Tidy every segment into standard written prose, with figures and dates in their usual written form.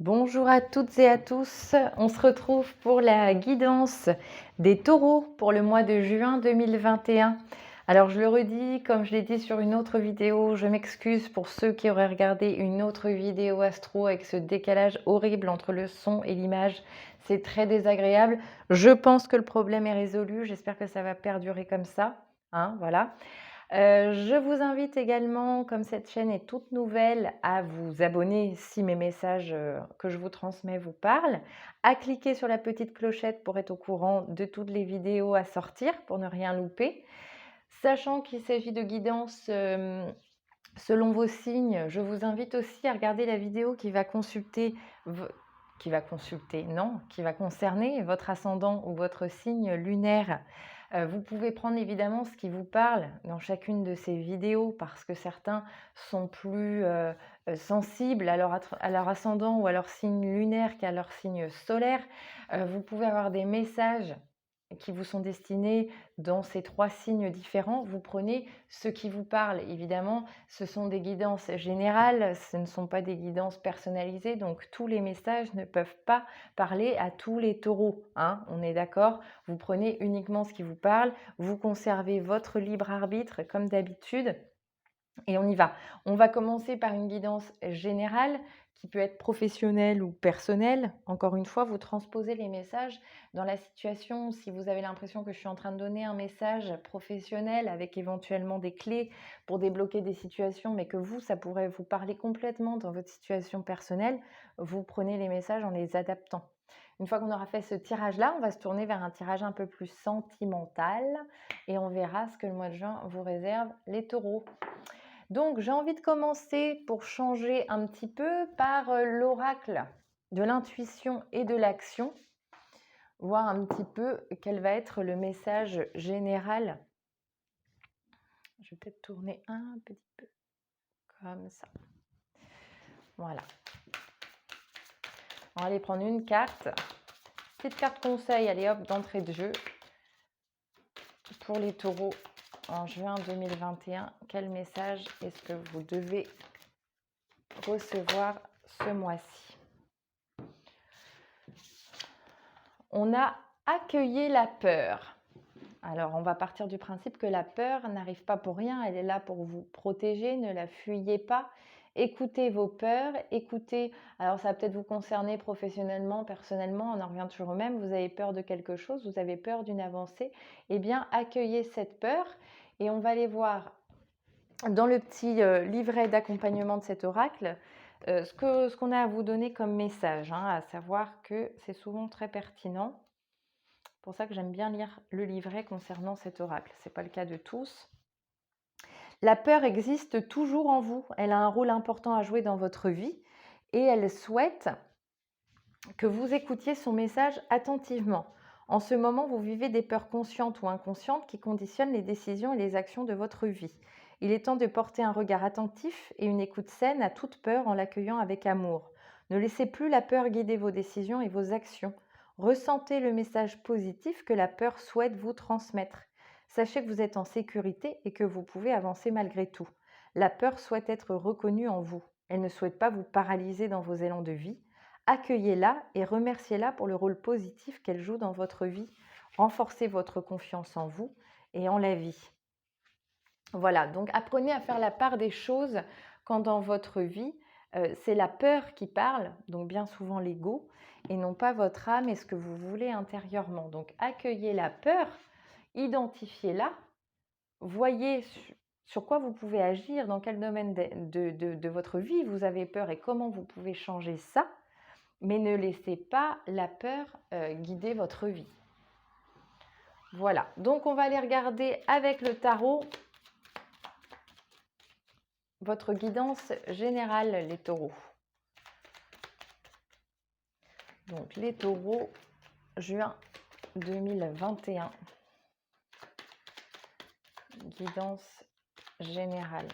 Bonjour à toutes et à tous, on se retrouve pour la guidance des taureaux pour le mois de juin 2021. Alors je le redis, comme je l'ai dit sur une autre vidéo, je m'excuse pour ceux qui auraient regardé une autre vidéo astro avec ce décalage horrible entre le son et l'image. C'est très désagréable. Je pense que le problème est résolu, j'espère que ça va perdurer comme ça. Voilà. Je vous invite également, comme cette chaîne est toute nouvelle, à vous abonner si mes messages que je vous transmets vous parlent, à cliquer sur la petite clochette pour être au courant de toutes les vidéos à sortir, pour ne rien louper. Sachant qu'il s'agit de guidance selon vos signes, je vous invite aussi à regarder la vidéo qui va concerner votre ascendant ou votre signe lunaire. Vous pouvez prendre évidemment ce qui vous parle dans chacune de ces vidéos parce que certains sont plus sensibles à leur ascendant ou à leur signe lunaire qu'à leur signe solaire. Vous pouvez avoir des messages qui vous sont destinés dans ces 3 signes différents. Vous prenez ce qui vous parle. Évidemment, ce sont des guidances générales, ce ne sont pas des guidances personnalisées, donc tous les messages ne peuvent pas parler à tous les taureaux. On est d'accord? Vous prenez uniquement ce qui vous parle, vous conservez votre libre arbitre comme d'habitude. Et on y va. On va commencer par une guidance générale qui peut être professionnelle ou personnelle. Encore une fois, vous transposez les messages dans la situation. Si vous avez l'impression que je suis en train de donner un message professionnel avec éventuellement des clés pour débloquer des situations, mais que vous, ça pourrait vous parler complètement dans votre situation personnelle, vous prenez les messages en les adaptant. Une fois qu'on aura fait ce tirage-là, on va se tourner vers un tirage un peu plus sentimental et on verra ce que le mois de juin vous réserve les taureaux. Donc, j'ai envie de commencer pour changer un petit peu par l'oracle de l'intuition et de l'action, voir un petit peu quel va être le message général. Je vais peut-être tourner un petit peu comme ça. Voilà. On va aller prendre une carte. Petite carte conseil, allez hop, d'entrée de jeu. Pour les taureaux en juin 2021, quel message est-ce que vous devez recevoir ce mois-ci? On a accueilli la peur. Alors, on va partir du principe que la peur n'arrive pas pour rien, elle est là pour vous protéger, ne la fuyez pas. Écoutez vos peurs, écoutez, alors ça va peut-être vous concerner professionnellement, personnellement, on en revient toujours au même, vous avez peur de quelque chose, vous avez peur d'une avancée, eh bien accueillez cette peur et on va aller voir dans le petit livret d'accompagnement de cet oracle ce qu'on a à vous donner comme message, à savoir que c'est souvent très pertinent. C'est pour ça que j'aime bien lire le livret concernant cet oracle. Ce n'est pas le cas de tous. La peur existe toujours en vous. Elle a un rôle important à jouer dans votre vie et elle souhaite que vous écoutiez son message attentivement. En ce moment, vous vivez des peurs conscientes ou inconscientes qui conditionnent les décisions et les actions de votre vie. Il est temps de porter un regard attentif et une écoute saine à toute peur en l'accueillant avec amour. Ne laissez plus la peur guider vos décisions et vos actions. Ressentez le message positif que la peur souhaite vous transmettre. Sachez que vous êtes en sécurité et que vous pouvez avancer malgré tout. La peur souhaite être reconnue en vous. Elle ne souhaite pas vous paralyser dans vos élans de vie. Accueillez-la et remerciez-la pour le rôle positif qu'elle joue dans votre vie. Renforcez votre confiance en vous et en la vie. Voilà, donc apprenez à faire la part des choses quand dans votre vie, c'est la peur qui parle, donc bien souvent l'ego, et non pas votre âme et ce que vous voulez intérieurement. Donc accueillez la peur, identifiez-la, voyez sur quoi vous pouvez agir, dans quel domaine de votre vie vous avez peur et comment vous pouvez changer ça, mais ne laissez pas la peur guider votre vie. Voilà, donc on va aller regarder avec le tarot votre guidance générale, les taureaux. Donc les taureaux, juin 2021. Guidance générale.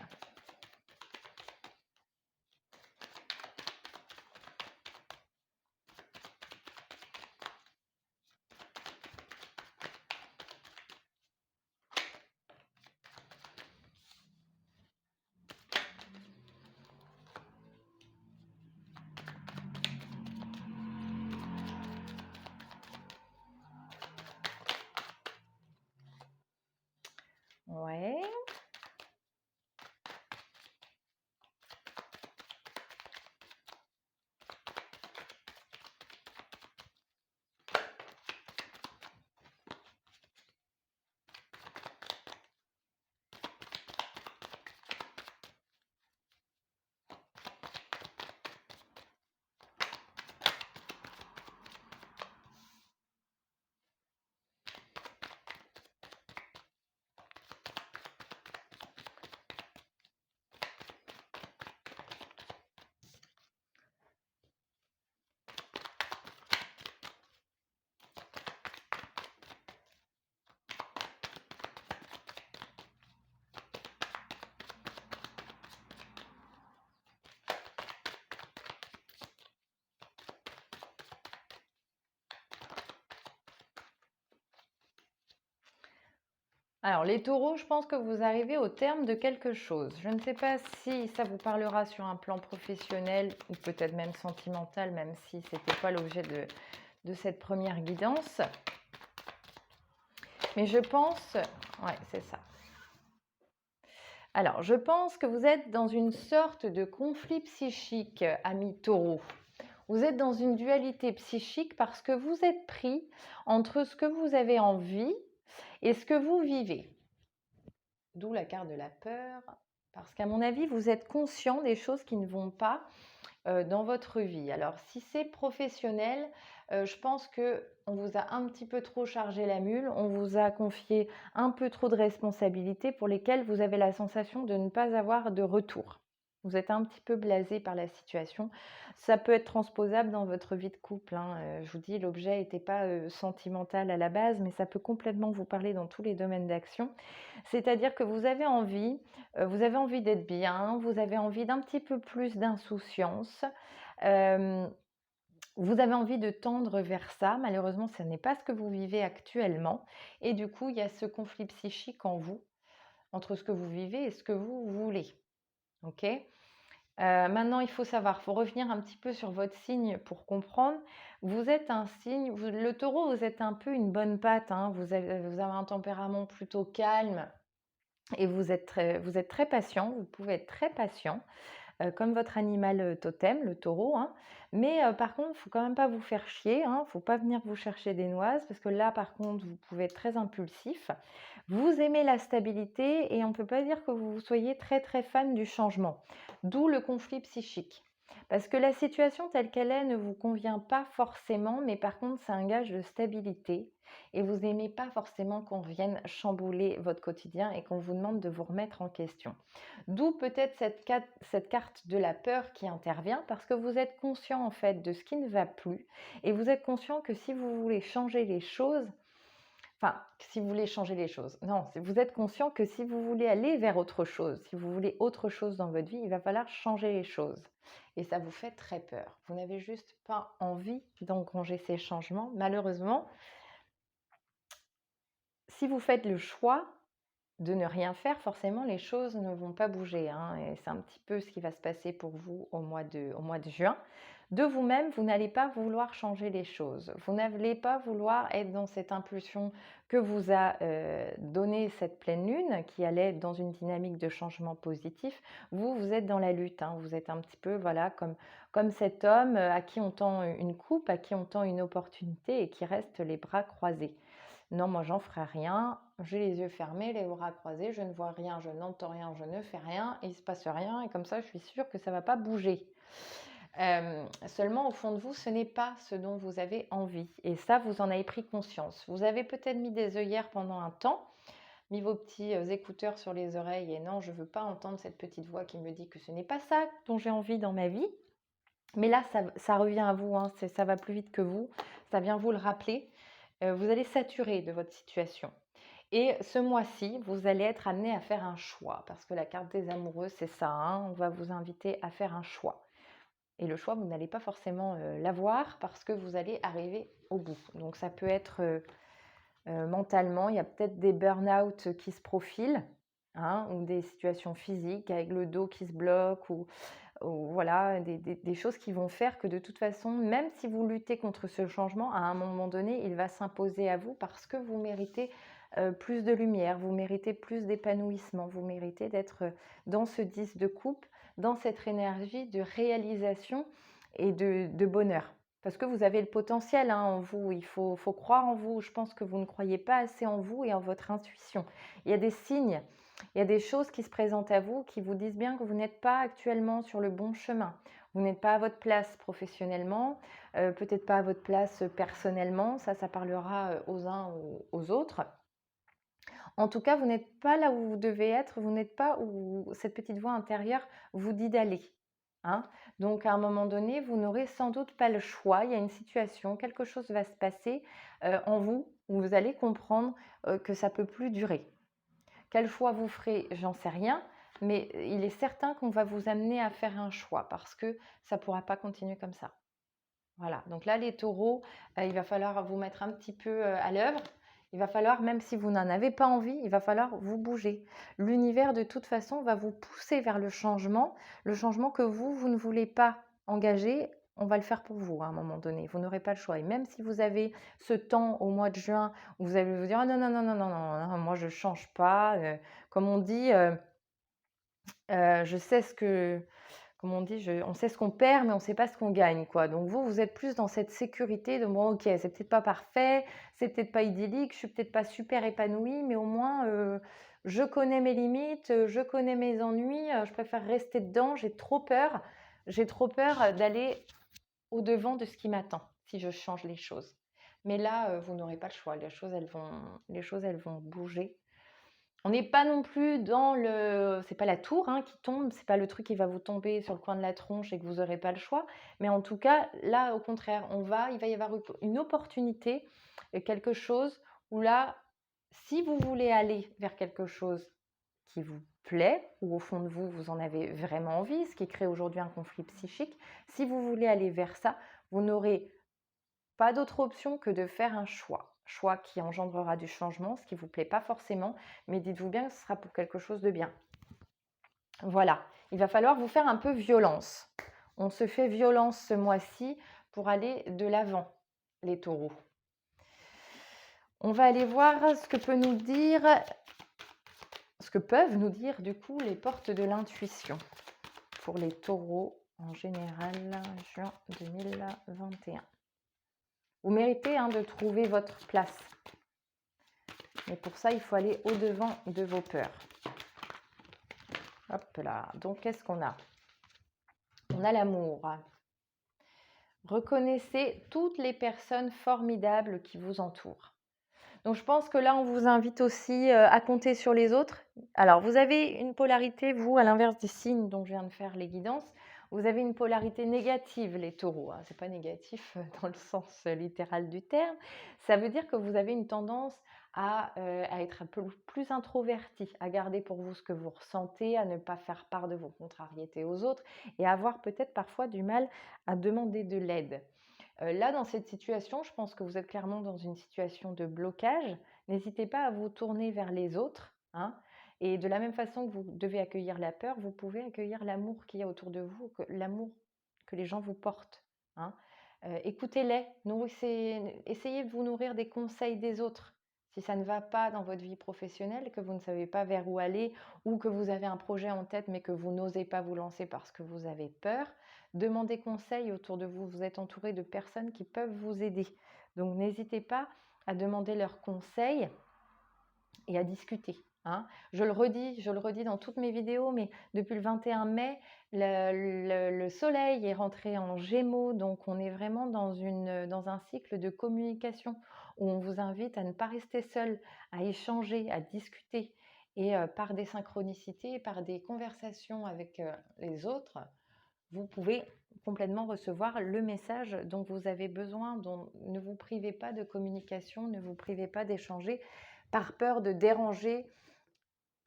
Alors, les taureaux, je pense que vous arrivez au terme de quelque chose. Je ne sais pas si ça vous parlera sur un plan professionnel ou peut-être même sentimental, même si ce n'était pas l'objet de cette première guidance. Mais je pense, ouais, c'est ça. Alors, je pense que vous êtes dans une sorte de conflit psychique, ami taureau. Vous êtes dans une dualité psychique parce que vous êtes pris entre ce que vous avez envie et ce que vous vivez. D'où la carte de la peur, parce qu'à mon avis, vous êtes conscient des choses qui ne vont pas dans votre vie. Alors, si c'est professionnel, je pense que on vous a un petit peu trop chargé la mule, on vous a confié un peu trop de responsabilités pour lesquelles vous avez la sensation de ne pas avoir de retour. Vous êtes un petit peu blasé par la situation. Ça peut être transposable dans votre vie de couple, hein. Je vous dis, l'objet n'était pas sentimental à la base, mais ça peut complètement vous parler dans tous les domaines d'action. C'est-à-dire que vous avez envie d'être bien, vous avez envie d'un petit peu plus d'insouciance, vous avez envie de tendre vers ça. Malheureusement, ce n'est pas ce que vous vivez actuellement et du coup, il y a ce conflit psychique en vous, entre ce que vous vivez et ce que vous voulez. OK? Maintenant, il faut savoir, il faut revenir un petit peu sur votre signe pour comprendre. Vous êtes un signe, le taureau, vous êtes un peu une bonne patte, hein. Vous avez un tempérament plutôt calme et vous êtes très patient. Vous pouvez être très patient, comme votre animal totem, le taureau, hein. Mais par contre, il ne faut quand même pas vous faire chier, hein. Il ne faut pas venir vous chercher des noises parce que là, par contre, vous pouvez être très impulsif. Vous aimez la stabilité et on ne peut pas dire que vous soyez très très fan du changement. D'où le conflit psychique. Parce que la situation telle qu'elle est ne vous convient pas forcément, mais par contre, c'est un gage de stabilité. Et vous n'aimez pas forcément qu'on vienne chambouler votre quotidien et qu'on vous demande de vous remettre en question. D'où peut-être cette carte de la peur qui intervient parce que vous êtes conscient en fait de ce qui ne va plus et vous êtes conscient que si vous voulez changer les choses, enfin, si vous voulez changer les choses, non, vous êtes conscient que si vous voulez aller vers autre chose, si vous voulez autre chose dans votre vie, il va falloir changer les choses. Et ça vous fait très peur. Vous n'avez juste pas envie d'engranger ces changements. Malheureusement, si vous faites le choix de ne rien faire, forcément, les choses ne vont pas bouger, hein, et c'est un petit peu ce qui va se passer pour vous au mois de juin. De vous-même, vous n'allez pas vouloir changer les choses. Vous n'allez pas vouloir être dans cette impulsion que vous a donnée cette pleine lune, qui allait être dans une dynamique de changement positif. Vous êtes dans la lutte, hein. Vous êtes un petit peu, voilà, comme cet homme à qui on tend une coupe, à qui on tend une opportunité et qui reste les bras croisés. Non, moi j'en ferai rien, j'ai les yeux fermés, les bras croisés, je ne vois rien, je n'entends rien, je ne fais rien, il ne se passe rien, et comme ça je suis sûre que ça ne va pas bouger. Seulement au fond de vous, ce n'est pas ce dont vous avez envie, et ça vous en avez pris conscience. Vous avez peut-être mis des œillères pendant un temps, mis vos petits écouteurs sur les oreilles, et non, je ne veux pas entendre cette petite voix qui me dit que ce n'est pas ça dont j'ai envie dans ma vie. Mais là, ça revient à vous, hein, ça va plus vite que vous, ça vient vous le rappeler. Vous allez saturer de votre situation. Et ce mois-ci, vous allez être amené à faire un choix, parce que la carte des amoureux, c'est ça, hein, on va vous inviter à faire un choix. Et le choix, vous n'allez pas forcément l'avoir parce que vous allez arriver au bout. Donc ça peut être mentalement, il y a peut-être des burn-out qui se profilent, hein, ou des situations physiques avec le dos qui se bloque, ou voilà, des choses qui vont faire que de toute façon, même si vous luttez contre ce changement, à un moment donné, il va s'imposer à vous parce que vous méritez plus de lumière, vous méritez plus d'épanouissement, vous méritez d'être dans ce 10 de coupe, dans cette énergie de réalisation et de bonheur. Parce que vous avez le potentiel, hein, en vous, il faut croire en vous. Je pense que vous ne croyez pas assez en vous et en votre intuition. Il y a des signes, il y a des choses qui se présentent à vous qui vous disent bien que vous n'êtes pas actuellement sur le bon chemin. Vous n'êtes pas à votre place professionnellement, peut-être pas à votre place personnellement. Ça parlera aux uns ou aux autres. En tout cas, vous n'êtes pas là où vous devez être, vous n'êtes pas où cette petite voix intérieure vous dit d'aller, hein. Donc à un moment donné, vous n'aurez sans doute pas le choix. Il y a une situation, quelque chose va se passer en vous où vous allez comprendre que ça ne peut plus durer. Quel choix vous ferez, j'en sais rien, mais il est certain qu'on va vous amener à faire un choix parce que ça ne pourra pas continuer comme ça. Voilà, donc là les taureaux, il va falloir vous mettre un petit peu à l'œuvre Il va falloir, même si vous n'en avez pas envie, il va falloir vous bouger. L'univers, de toute façon, va vous pousser vers le changement que vous ne voulez pas engager. On va le faire pour vous à un moment donné. Vous n'aurez pas le choix. Et même si vous avez ce temps au mois de juin où vous allez vous dire: ah non, non, non, non, non, non, non, moi je ne change pas. Comme on dit, je sais ce que, comme on dit, on sait ce qu'on perd, mais on ne sait pas ce qu'on gagne, quoi. Donc vous êtes plus dans cette sécurité de bon, ok, c'est peut-être pas parfait, c'est peut-être pas idyllique, je suis peut-être pas super épanouie, mais au moins je connais mes limites, je connais mes ennuis, je préfère rester dedans. J'ai trop peur d'aller au-devant de ce qui m'attend si je change les choses. Mais là, vous n'aurez pas le choix. Les choses, elles vont bouger. On n'est pas non plus dans le... C'est pas la tour qui tombe, c'est pas le truc qui va vous tomber sur le coin de la tronche et que vous n'aurez pas le choix. Mais en tout cas, là, au contraire, il va y avoir une opportunité, quelque chose où là, si vous voulez aller vers quelque chose qui vous plaît, ou au fond de vous, vous en avez vraiment envie, ce qui crée aujourd'hui un conflit psychique, si vous voulez aller vers ça, vous n'aurez pas d'autre option que de faire un choix qui engendrera du changement, ce qui ne vous plaît pas forcément, mais dites-vous bien que ce sera pour quelque chose de bien. Voilà, il va falloir vous faire un peu violence. On se fait violence ce mois-ci pour aller de l'avant, les taureaux. On va aller voir ce que peuvent nous dire du coup les portes de l'intuition pour les taureaux en général, juin 2021. Vous méritez de trouver votre place. Mais pour ça, il faut aller au-devant de vos peurs. Hop là. Donc, qu'est-ce qu'on a? On a l'amour. Reconnaissez toutes les personnes formidables qui vous entourent. Donc, je pense que là, on vous invite aussi à compter sur les autres. Alors, vous avez une polarité, vous, à l'inverse des signes dont je viens de faire les guidances. Vous avez une polarité négative, les taureaux. Ce n'est pas négatif dans le sens littéral du terme. Ça veut dire que vous avez une tendance à être un peu plus introverti, à garder pour vous ce que vous ressentez, à ne pas faire part de vos contrariétés aux autres et à avoir peut-être parfois du mal à demander de l'aide. Là, dans cette situation, je pense que vous êtes clairement dans une situation de blocage. N'hésitez pas à vous tourner vers les autres. Et de la même façon que vous devez accueillir la peur, vous pouvez accueillir l'amour qu'il y a autour de vous, l'amour que les gens vous portent. Écoutez-les, essayez de vous nourrir des conseils des autres. Si ça ne va pas dans votre vie professionnelle, que vous ne savez pas vers où aller ou que vous avez un projet en tête mais que vous n'osez pas vous lancer parce que vous avez peur, demandez conseil autour de vous. Vous êtes entouré de personnes qui peuvent vous aider. Donc n'hésitez pas à demander leurs conseils et à discuter. Je le redis dans toutes mes vidéos, mais depuis le 21 mai, le soleil est rentré en Gémeaux, donc on est vraiment dans un cycle de communication où on vous invite à ne pas rester seul, à échanger, à discuter. Et par des synchronicités, par des conversations avec les autres, vous pouvez complètement recevoir le message dont vous avez besoin. Donc, ne vous privez pas de communication, ne vous privez pas d'échanger par peur de déranger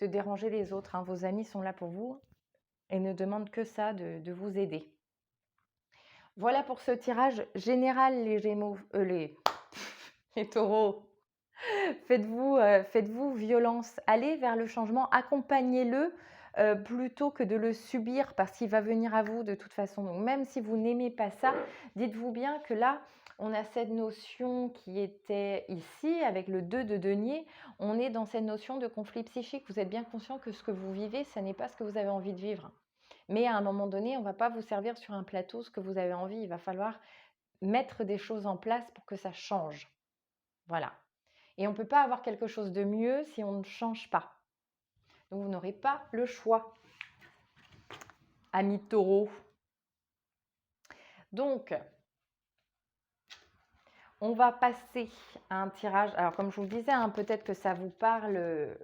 les autres. Vos amis sont là pour vous et ne demandent que ça, de vous aider. Voilà pour ce tirage général, les Gémeaux, les taureaux. Faites-vous violence, allez vers le changement, accompagnez-le plutôt que de le subir parce qu'il va venir à vous de toute façon. Donc même si vous n'aimez pas ça, dites-vous bien que là, on a cette notion qui était ici avec le 2 de denier. On est dans cette notion de conflit psychique. Vous êtes bien conscient que ce que vous vivez, ce n'est pas ce que vous avez envie de vivre. Mais à un moment donné, on ne va pas vous servir sur un plateau ce que vous avez envie. Il va falloir mettre des choses en place pour que ça change. Voilà. Et on ne peut pas avoir quelque chose de mieux si on ne change pas. Donc, vous n'aurez pas le choix, amis taureaux. Donc, on va passer à un tirage. Alors, comme je vous le disais, peut-être que ça vous parle...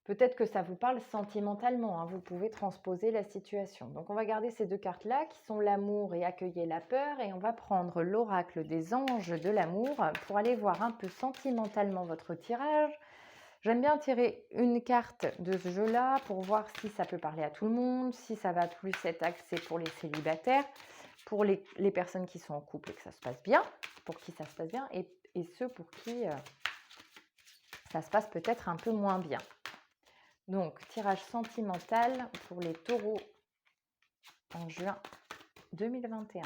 Peut-être que ça vous parle sentimentalement, vous pouvez transposer la situation. Donc on va garder ces deux cartes-là qui sont l'amour et accueillir la peur et on va prendre l'oracle des anges de l'amour pour aller voir un peu sentimentalement votre tirage. J'aime bien tirer une carte de ce jeu-là pour voir si ça peut parler à tout le monde, si ça va plus être axé pour les célibataires, pour les personnes qui sont en couple et que ça se passe bien, pour qui ça se passe bien et ceux pour qui ça se passe peut-être un peu moins bien. Donc, tirage sentimental pour les taureaux en juin 2021.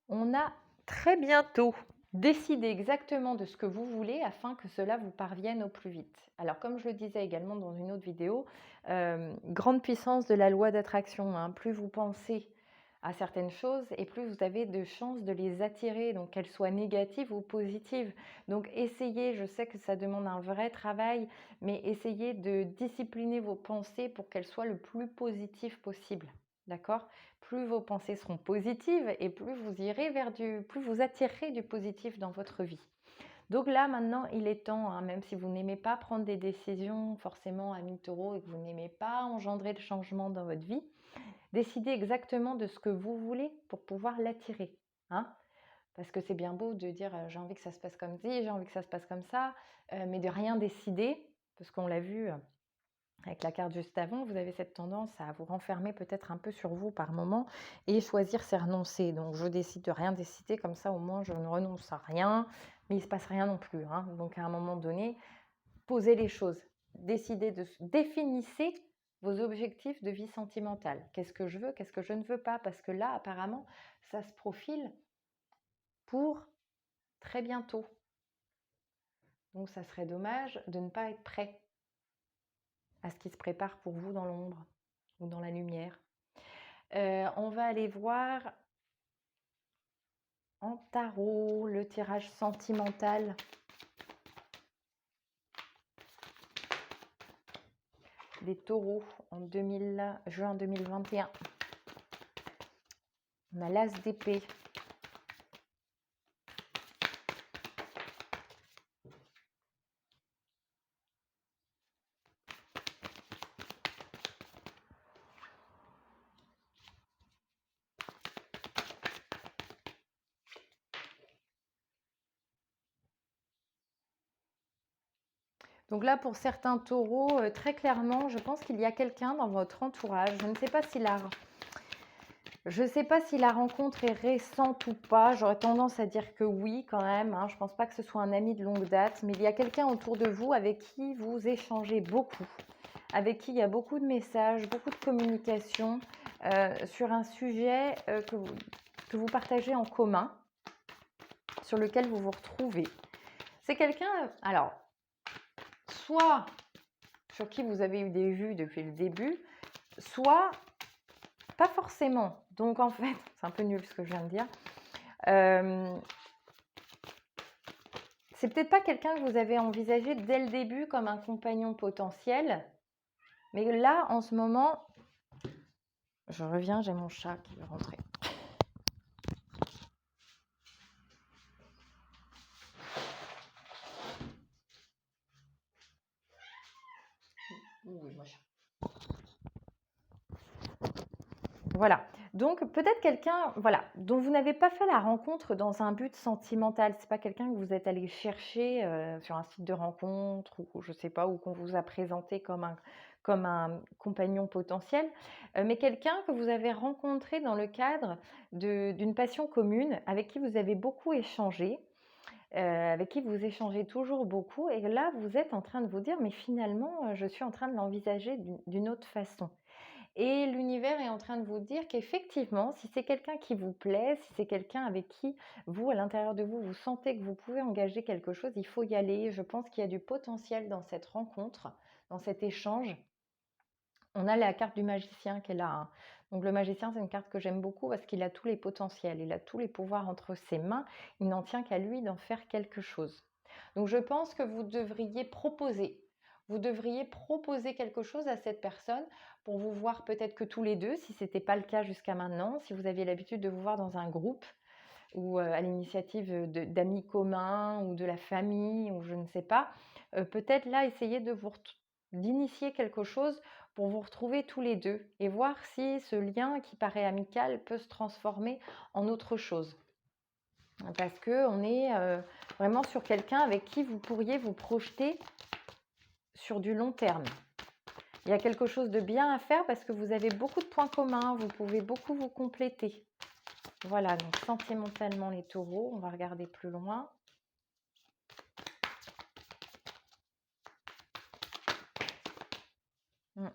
On a très bientôt. Décidez exactement de ce que vous voulez afin que cela vous parvienne au plus vite. Alors, comme je le disais également dans une autre vidéo, grande puissance de la loi d'attraction, hein. Plus vous pensez à certaines choses et plus vous avez de chances de les attirer, donc qu'elles soient négatives ou positives. Donc, essayez, je sais que ça demande un vrai travail, mais essayez de discipliner vos pensées pour qu'elles soient le plus positives possible. D'accord? Plus vos pensées seront positives et plus vous irez plus vous attirerez du positif dans votre vie. Donc là, maintenant, il est temps, hein, même si vous n'aimez pas prendre des décisions forcément à mi-taureau et que vous n'aimez pas engendrer le changement dans votre vie, décidez exactement de ce que vous voulez pour pouvoir l'attirer. Hein, parce que c'est bien beau de dire j'ai envie que ça se passe comme ci, j'ai envie que ça se passe comme ça, mais de rien décider, parce qu'on l'a vu avec la carte juste avant, vous avez cette tendance à vous renfermer peut-être un peu sur vous par moment et choisir, c'est renoncer. Donc, je décide de rien décider, comme ça au moins je ne renonce à rien, mais il ne se passe rien non plus. Hein. Donc, à un moment donné, posez les choses. Définissez vos objectifs de vie sentimentale. Qu'est-ce que je veux, qu'est-ce que je ne veux pas? Parce que là, apparemment, ça se profile pour très bientôt. Donc, ça serait dommage de ne pas être prêt à ce qui se prépare pour vous dans l'ombre ou dans la lumière. On va aller voir en tarot le tirage sentimental des taureaux en juin 2021. On a l'as d'épée. Donc là, pour certains taureaux, très clairement, je pense qu'il y a quelqu'un dans votre entourage. Je ne sais pas si la rencontre est récente ou pas. J'aurais tendance à dire que oui, quand même. Hein. Je ne pense pas que ce soit un ami de longue date, mais il y a quelqu'un autour de vous avec qui vous échangez beaucoup, avec qui il y a beaucoup de messages, beaucoup de communication sur un sujet que vous partagez en commun, sur lequel vous vous retrouvez. C'est quelqu'un, alors, soit sur qui vous avez eu des vues depuis le début, soit pas forcément. Donc en fait, c'est un peu nul ce que je viens de dire. C'est peut-être pas quelqu'un que vous avez envisagé dès le début comme un compagnon potentiel, mais là, en ce moment, je reviens, j'ai mon chat qui est rentré. Voilà. Donc peut-être quelqu'un, voilà, dont vous n'avez pas fait la rencontre dans un but sentimental. C'est pas quelqu'un que vous êtes allé chercher sur un site de rencontre ou je sais pas, ou qu'on vous a présenté comme un compagnon potentiel, mais quelqu'un que vous avez rencontré dans le cadre d'une passion commune, avec qui vous avez beaucoup échangé, avec qui vous échangez toujours beaucoup, et là vous êtes en train de vous dire, mais finalement, je suis en train de l'envisager d'une autre façon. Et l'univers est en train de vous dire qu'effectivement, si c'est quelqu'un qui vous plaît, si c'est quelqu'un avec qui vous, à l'intérieur de vous, vous sentez que vous pouvez engager quelque chose, il faut y aller. Je pense qu'il y a du potentiel dans cette rencontre, dans cet échange. On a la carte du magicien qui est là. Hein. Donc le magicien, c'est une carte que j'aime beaucoup parce qu'il a tous les potentiels, il a tous les pouvoirs entre ses mains. Il n'en tient qu'à lui d'en faire quelque chose. Donc je pense que vous devriez proposer. Vous devriez proposer quelque chose à cette personne pour vous voir peut-être que tous les deux, si ce n'était pas le cas jusqu'à maintenant, si vous aviez l'habitude de vous voir dans un groupe ou à l'initiative d'amis communs ou de la famille ou je ne sais pas, peut-être là essayer d'initier quelque chose pour vous retrouver tous les deux et voir si ce lien qui paraît amical peut se transformer en autre chose. Parce qu'on est vraiment sur quelqu'un avec qui vous pourriez vous projeter sur du long terme. Il y a quelque chose de bien à faire parce que vous avez beaucoup de points communs, vous pouvez beaucoup vous compléter. Voilà, donc sentimentalement les taureaux, on va regarder plus loin. Mm.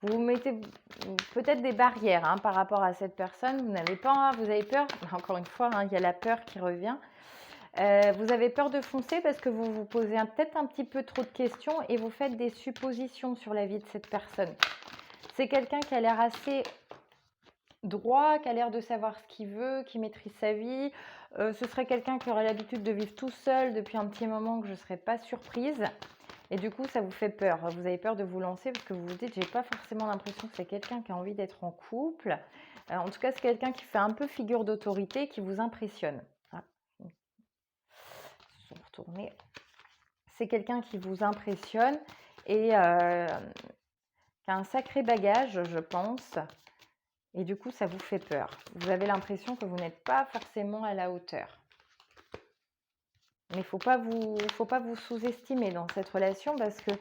Vous mettez peut-être des barrières hein, par rapport à cette personne. Vous n'avez pas, vous avez peur. Encore une fois, hein, il y a la peur qui revient. Vous avez peur de foncer parce que vous vous posez peut-être un petit peu trop de questions et vous faites des suppositions sur la vie de cette personne. C'est quelqu'un qui a l'air assez droit, qui a l'air de savoir ce qu'il veut, qui maîtrise sa vie. Ce serait quelqu'un qui aurait l'habitude de vivre tout seul depuis un petit moment que je ne serais pas surprise. Et du coup, ça vous fait peur. Vous avez peur de vous lancer parce que vous vous dites, j'ai pas forcément l'impression que c'est quelqu'un qui a envie d'être en couple. En tout cas, c'est quelqu'un qui fait un peu figure d'autorité, qui vous impressionne. Ah, se retourner. C'est quelqu'un qui vous impressionne et qui a un sacré bagage, je pense. Et du coup, ça vous fait peur. Vous avez l'impression que vous n'êtes pas forcément à la hauteur. Mais il ne faut pas vous sous-estimer dans cette relation parce que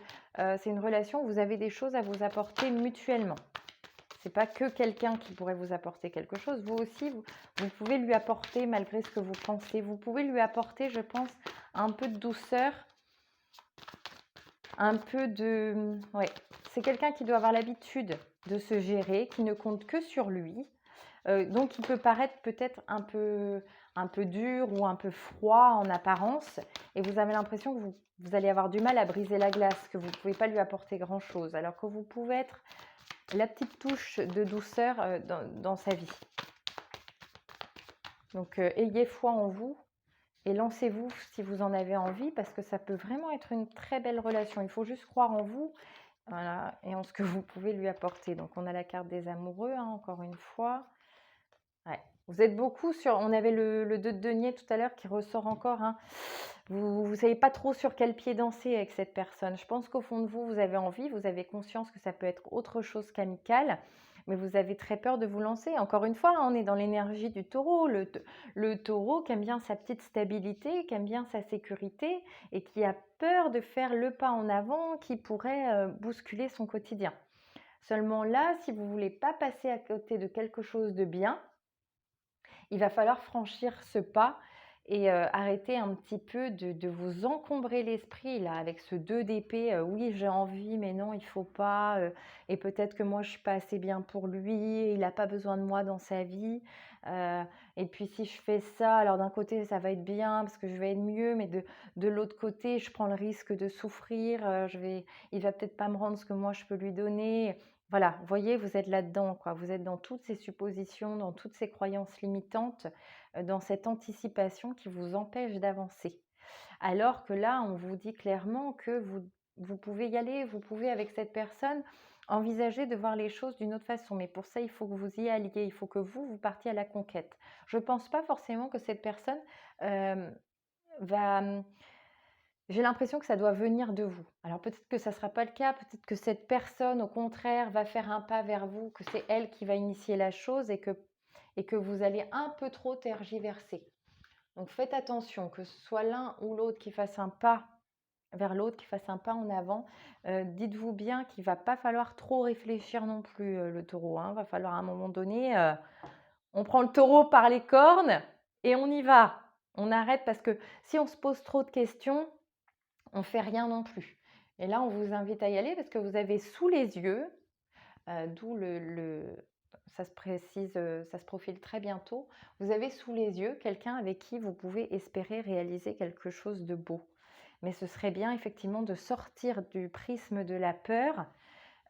c'est une relation où vous avez des choses à vous apporter mutuellement. Ce n'est pas que quelqu'un qui pourrait vous apporter quelque chose. Vous aussi, vous pouvez lui apporter malgré ce que vous pensez. Vous pouvez lui apporter, je pense, un peu de douceur, un peu de... Ouais, c'est quelqu'un qui doit avoir l'habitude de se gérer, qui ne compte que sur lui. Donc, il peut paraître peut-être un peu dur ou un peu froid en apparence. Et vous avez l'impression que vous allez avoir du mal à briser la glace, que vous ne pouvez pas lui apporter grand-chose. Alors que vous pouvez être la petite touche de douceur dans sa vie. Donc, ayez foi en vous et lancez-vous si vous en avez envie parce que ça peut vraiment être une très belle relation. Il faut juste croire en vous voilà, et en ce que vous pouvez lui apporter. Donc, on a la carte des amoureux, hein, encore une fois. Ouais. Vous êtes beaucoup sur... On avait le 2 de denier tout à l'heure qui ressort encore. Hein. Vous ne savez pas trop sur quel pied danser avec cette personne. Je pense qu'au fond de vous, vous avez envie, vous avez conscience que ça peut être autre chose qu'amical, mais vous avez très peur de vous lancer. Encore une fois, on est dans l'énergie du taureau. Le taureau qui aime bien sa petite stabilité, qui aime bien sa sécurité et qui a peur de faire le pas en avant qui pourrait bousculer son quotidien. Seulement là, si vous ne voulez pas passer à côté de quelque chose de bien, il va falloir franchir ce pas et arrêter un petit peu de vous encombrer l'esprit là avec ce 2 d'épée. Oui, j'ai envie, mais non, il faut pas. Et peut-être que moi, je suis pas assez bien pour lui. Il n'a pas besoin de moi dans sa vie. Et puis si je fais ça, alors d'un côté, ça va être bien parce que je vais être mieux, mais de l'autre côté, je prends le risque de souffrir. Il va peut-être pas me rendre ce que moi je peux lui donner. Voilà, vous voyez, vous êtes là-dedans, quoi. Vous êtes dans toutes ces suppositions, dans toutes ces croyances limitantes, dans cette anticipation qui vous empêche d'avancer. Alors que là, on vous dit clairement que vous pouvez y aller, vous pouvez avec cette personne envisager de voir les choses d'une autre façon. Mais pour ça, il faut que vous y alliez, il faut que vous partiez à la conquête. Je ne pense pas forcément que cette personne va... J'ai l'impression que ça doit venir de vous. Alors peut-être que ça ne sera pas le cas, peut-être que cette personne, au contraire, va faire un pas vers vous, que c'est elle qui va initier la chose et que vous allez un peu trop tergiverser. Donc faites attention, que ce soit l'un ou l'autre qui fasse un pas vers l'autre, qui fasse un pas en avant. Dites-vous bien qu'il ne va pas falloir trop réfléchir non plus, le taureau. Il va falloir à un moment donné, on prend le taureau par les cornes et on y va. On arrête parce que si on se pose trop de questions, on ne fait rien non plus. Et là, on vous invite à y aller parce que vous avez sous les yeux, d'où ça se précise, ça se profile très bientôt, vous avez sous les yeux quelqu'un avec qui vous pouvez espérer réaliser quelque chose de beau. Mais ce serait bien effectivement de sortir du prisme de la peur,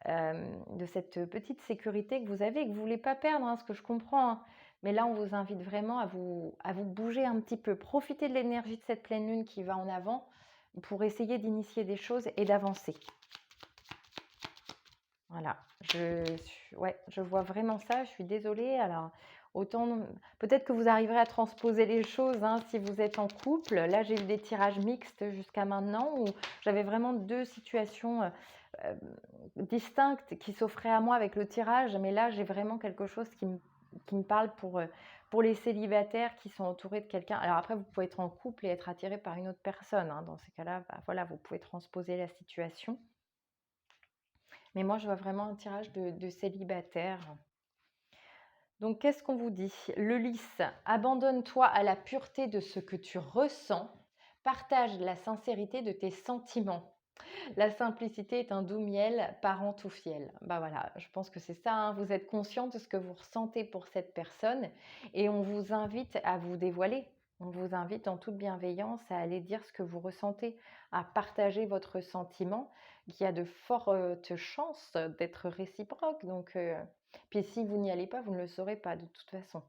de cette petite sécurité que vous avez et que vous ne voulez pas perdre, hein, ce que je comprends. Hein. Mais là, on vous invite vraiment à vous bouger un petit peu. Profitez de l'énergie de cette pleine lune qui va en avant. pour essayer d'initier des choses et d'avancer. Voilà, ouais, je vois vraiment ça, je suis désolée. Alors, autant, peut-être que vous arriverez à transposer les choses hein, si vous êtes en couple. Là, j'ai eu des tirages mixtes jusqu'à maintenant où j'avais vraiment deux situations euh, distinctes qui s'offraient à moi avec le tirage, mais là, j'ai vraiment quelque chose qui me parle pour les célibataires qui sont entourés de quelqu'un. Alors après, vous pouvez être en couple et être attiré par une autre personne, hein. Dans ces cas-là, bah, voilà, vous pouvez transposer la situation. Mais moi, je vois vraiment un tirage de célibataire. Donc, qu'est-ce qu'on vous dit? Le lys, abandonne-toi à la pureté de ce que tu ressens. Partage la sincérité de tes sentiments. La simplicité est un doux miel, parent tout fiel. Bah voilà, je pense que c'est ça, hein. Vous êtes conscient de ce que vous ressentez pour cette personne et on vous invite à vous dévoiler. On vous invite en toute bienveillance à aller dire ce que vous ressentez, à partager votre sentiment, qui a de fortes chances d'être réciproque. Donc, puis si vous n'y allez pas, vous ne le saurez pas de toute façon.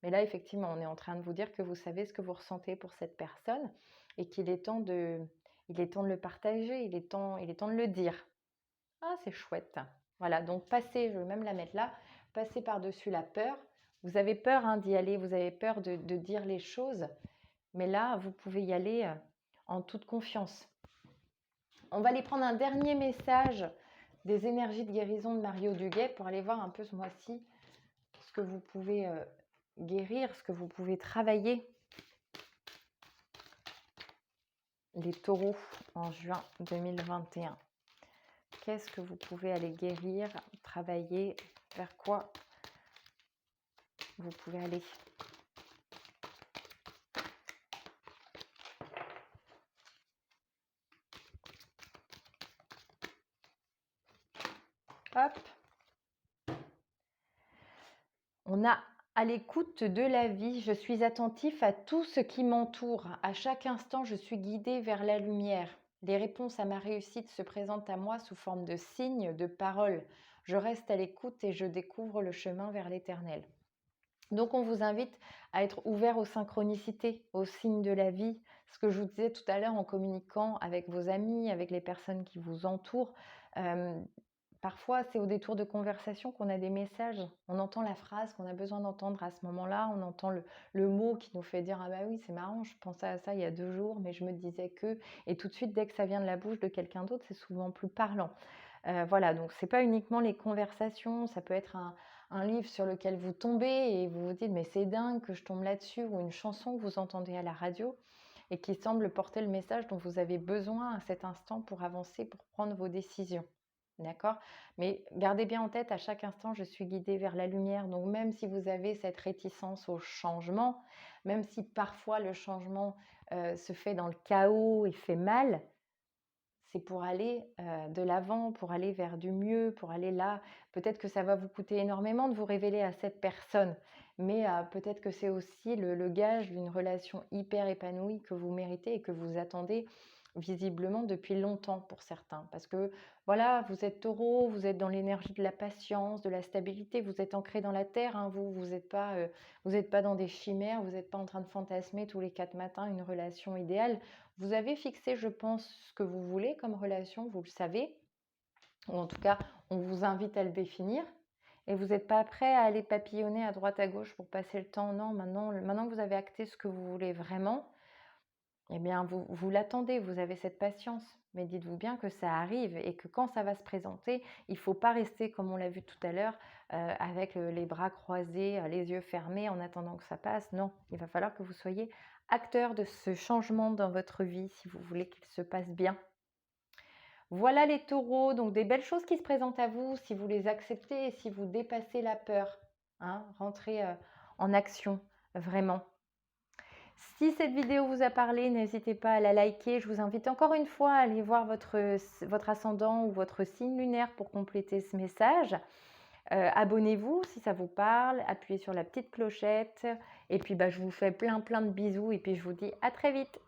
Mais là, effectivement, on est en train de vous dire que vous savez ce que vous ressentez pour cette personne et qu'il est temps il est temps de le partager, il est temps de le dire. Ah, c'est chouette. Voilà, donc passez, je vais même la mettre là, passez par-dessus la peur. Vous avez peur hein, d'y aller, vous avez peur de dire les choses, mais là, vous pouvez y aller en toute confiance. On va aller prendre un dernier message des énergies de guérison de Mario Duguay pour aller voir un peu ce mois-ci ce que vous pouvez guérir, ce que vous pouvez travailler. Les taureaux en juin 2021. Qu'est-ce que vous pouvez aller guérir, travailler, vers quoi vous pouvez aller? Hop. On a à l'écoute de la vie, je suis attentif à tout ce qui m'entoure. À chaque instant, je suis guidée vers la lumière. Les réponses à ma réussite se présentent à moi sous forme de signes, de paroles. Je reste à l'écoute et je découvre le chemin vers l'éternel. Donc, on vous invite à être ouvert aux synchronicités, aux signes de la vie. Ce que je vous disais tout à l'heure en communiquant avec vos amis, avec les personnes qui vous entourent. Parfois, c'est au détour de conversation qu'on a des messages. On entend la phrase qu'on a besoin d'entendre à ce moment-là. On entend le mot qui nous fait dire ah bah oui, c'est marrant, je pensais à ça il y a 2 jours, mais je me disais que. Et tout de suite, dès que ça vient de la bouche de quelqu'un d'autre, c'est souvent plus parlant. Voilà, donc c'est pas uniquement les conversations, ça peut être un livre sur lequel vous tombez et vous vous dites mais c'est dingue que je tombe là-dessus, ou une chanson que vous entendez à la radio et qui semble porter le message dont vous avez besoin à cet instant pour avancer, pour prendre vos décisions. D'accord? Mais gardez bien en tête, à chaque instant, je suis guidée vers la lumière. Donc même si vous avez cette réticence au changement, même si parfois le changement se fait dans le chaos et fait mal, c'est pour aller de l'avant, pour aller vers du mieux, pour aller là. Peut-être que ça va vous coûter énormément de vous révéler à cette personne, mais peut-être que c'est aussi le gage d'une relation hyper épanouie que vous méritez et que vous attendez visiblement depuis longtemps pour certains. Parce que voilà, vous êtes taureau, vous êtes dans l'énergie de la patience, de la stabilité, vous êtes ancré dans la terre, hein, vous n'êtes pas dans des chimères, vous n'êtes pas en train de fantasmer tous les 4 matins une relation idéale. Vous avez fixé, je pense, ce que vous voulez comme relation, vous le savez, ou en tout cas, on vous invite à le définir. Et vous n'êtes pas prêt à aller papillonner à droite à gauche pour passer le temps. Non, maintenant que vous avez acté ce que vous voulez vraiment, eh bien, vous l'attendez, vous avez cette patience. Mais dites-vous bien que ça arrive et que quand ça va se présenter, il ne faut pas rester, comme on l'a vu tout à l'heure, avec les bras croisés, les yeux fermés en attendant que ça passe. Non, il va falloir que vous soyez acteur de ce changement dans votre vie si vous voulez qu'il se passe bien. Voilà les taureaux, donc des belles choses qui se présentent à vous si vous les acceptez et si vous dépassez la peur. Hein, rentrez en action, vraiment. Si cette vidéo vous a parlé, n'hésitez pas à la liker. Je vous invite encore une fois à aller voir votre ascendant ou votre signe lunaire pour compléter ce message. Abonnez-vous si ça vous parle, appuyez sur la petite clochette. Et puis je vous fais plein de bisous et puis je vous dis à très vite.